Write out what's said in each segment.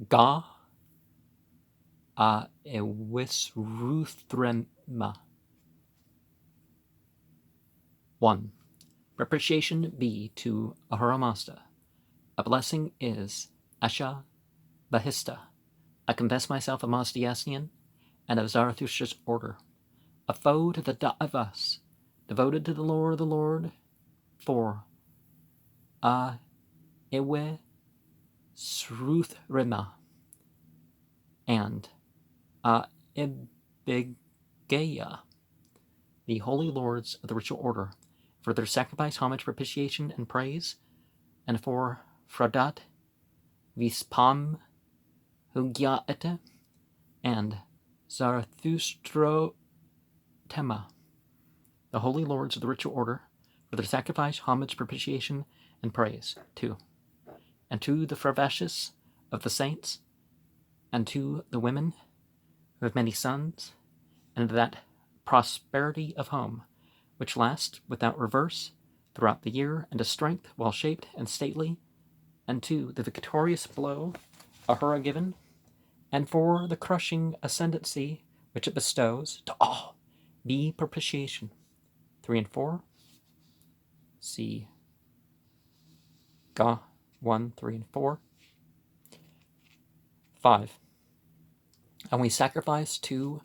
Ga Aiwisruthrima. 1. Propitiation be to Ahura Mazda. A blessing is Asha Bahista. I confess myself a Mazdiasnian and of Zarathustra's order, a foe to the Da'avas, devoted to the lore of the Lord, for Aiwisruthrima and Aibigeya, the holy lords of the ritual order, for their sacrifice, homage, propitiation, and praise, and for Fradat, Vispam, Hugya'ete, and Zarathustro Tema, the holy lords of the ritual order, for their sacrifice, homage, propitiation, and praise. 2. And to the Fravashis of the saints, and to the women who have many sons, and that prosperity of home, which lasts without reverse throughout the year, and a strength well shaped and stately, and to the victorious blow Ahura given, and for the crushing ascendancy which it bestows to all, be propitiation. 3 and 4. See Ga 1, 3, and 4. 5. And we sacrifice to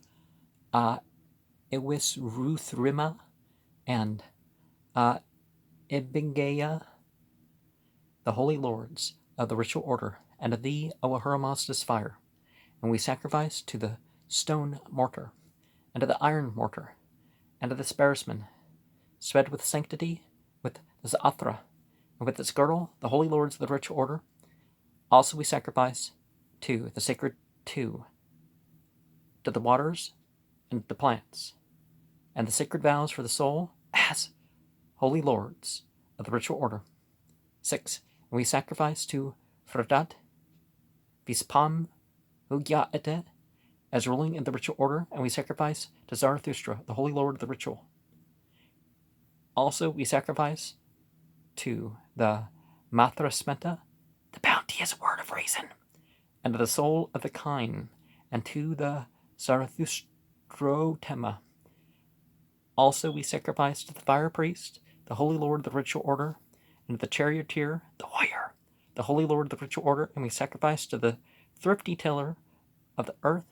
Aiwisruthrima and Aibigeya, the holy lords of the ritual order, and of thee, O Ahura Mazda's fire. And we sacrifice to the stone mortar, and to the iron mortar, and to the sparesman, sped with sanctity, with the Za'athra, and with its girdle, the holy lords of the ritual order. Also we sacrifice to the sacred two, to the waters and the plants, and the sacred vows for the soul as holy lords of the ritual order. 6. And we sacrifice to Fradat, Vispam, Hugya'ete, as ruling in the ritual order, and we sacrifice to Zarathustra, the holy lord of the ritual. Also we sacrifice to the Mathrasmeta, the bounteous word of reason, and to the soul of the kine, and to the Zarathustrotema. Also we sacrifice to the fire priest, the holy lord of the ritual order, and to the charioteer, the warrior, the holy lord of the ritual order, and we sacrifice to the thrifty tiller of the earth,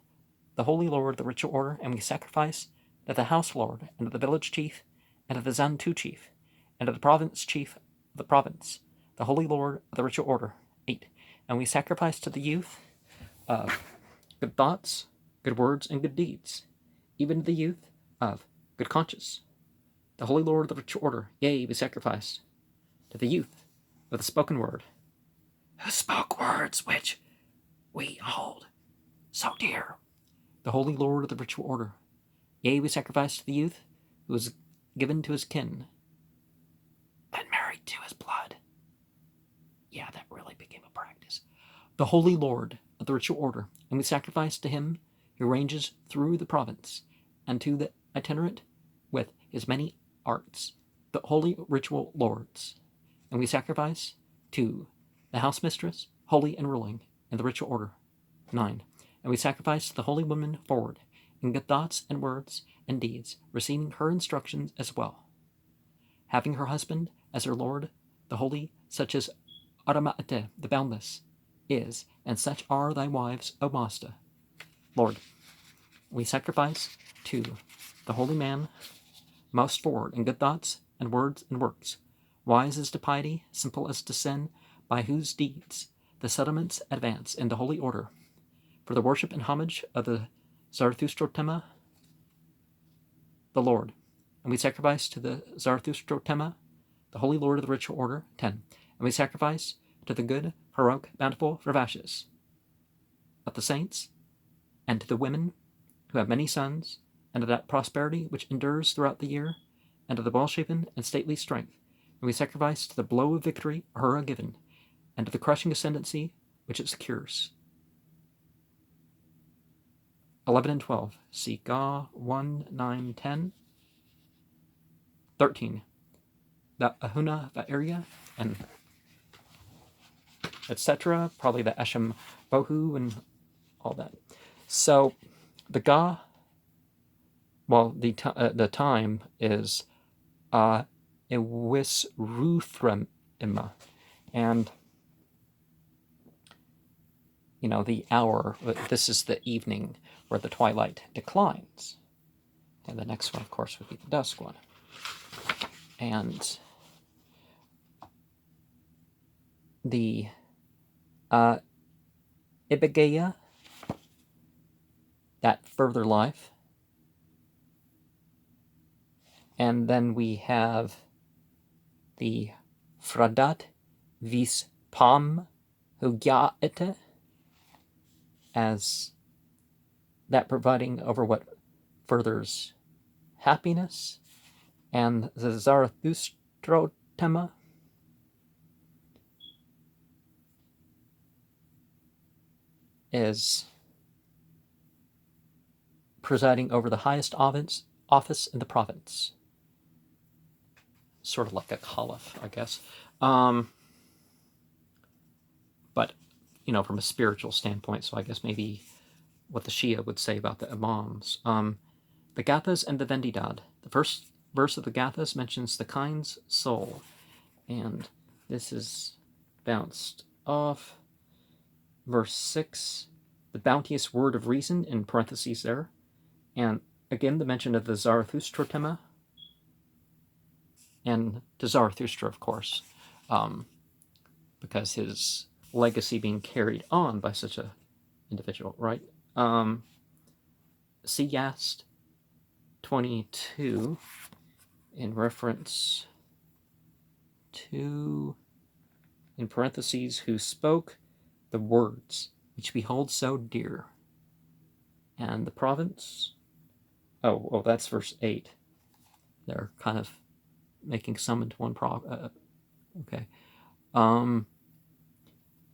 the holy lord of the ritual order, and we sacrifice to the house lord, and to the village chief, and to the Zantu chief, and to the province chief of the province, the holy lord of the ritual order. 8. And we sacrifice to the youth of good thoughts, good words, and good deeds, even to the youth of good conscience, the holy lord of the ritual order. Yea, we sacrifice to the youth of the spoken word, who spoke words which we hold so dear, the holy lord of the ritual order. Yea, we sacrifice to the youth who was given to his kin, then married to his blood. Yeah, that really became a practice. The holy lord of the ritual order, and we sacrifice to him who ranges through the province, and to the itinerant with his many arts, the holy ritual lords. And we sacrifice to the house mistress, holy and ruling, in the ritual order. 9. And we sacrifice to the holy woman forward, in good thoughts and words and deeds, receiving her instructions as well, having her husband as her lord, the holy, such as Arama'ate, the boundless, is, and such are thy wives, O Mazda. Lord, we sacrifice to the holy man, most forward in good thoughts and words and works, wise as to piety, simple as to sin, by whose deeds the settlements advance in the holy order, for the worship and homage of the Zarathustrotema, the Lord. And we sacrifice to the Zarathustrotema, the holy lord of the ritual order. 10. And we sacrifice to the good, heroic, bountiful Ravashis of the saints, and to the women who have many sons, and to that prosperity which endures throughout the year, and to the well-shapen and stately strength. And we sacrifice to the blow of victory Ahura given, and to the crushing ascendancy which it secures. 11 and 12. See Ga 1, 9, 10. 13. The Ahuna Va'iria and etc. Probably the Eshem Bohu and all that. So the the time is Aiwisruthrima, and the hour. This is the evening where the twilight declines, and the next one, of course, would be the dusk one. And the Ibigaya, that further life. And then we have the Fradat vis Pam Hugya'ete, as that providing over what furthers happiness. And the Zarathustrothema is presiding over the highest office in the province. Sort of like a caliph, I guess. But, from a spiritual standpoint, so I guess maybe what the Shia would say about the Imams. The Gathas and the Vendidad. The first verse of the Gathas mentions the kind's soul, and this is bounced off. Verse 6, the bounteous word of reason, in parentheses there, and again the mention of the Zarathustrothema, and to Zarathustra, of course, because his legacy being carried on by such a individual, right? Siyast 22, in reference to, in parentheses, who spoke the words which we hold so dear. And the province, oh, that's verse 8. They're kind of making some into one okay.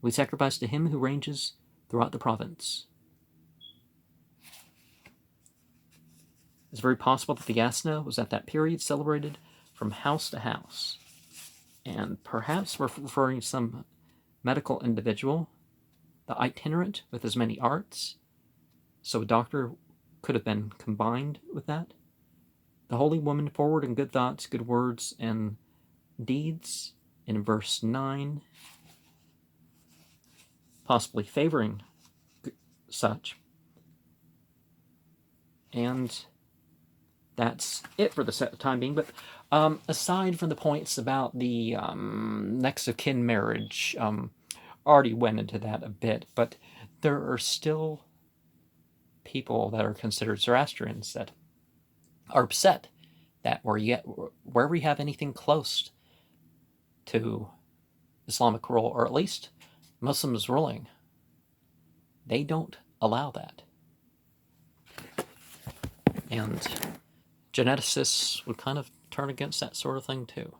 We sacrifice to him who ranges throughout the province. It's very possible that the Yasna was at that period celebrated from house to house, and perhaps we're referring to some medical individual, the itinerant with as many arts, so a doctor could have been combined with that. The holy woman, forward in good thoughts, good words, and deeds, in verse 9, possibly favoring such. And that's it for the time being. But aside from the points about the next of kin marriage, already went into that a bit, but there are still people that are considered Zoroastrians that are upset that where we have anything close to Islamic rule, or at least Muslims ruling, they don't allow that. And geneticists would kind of turn against that sort of thing too.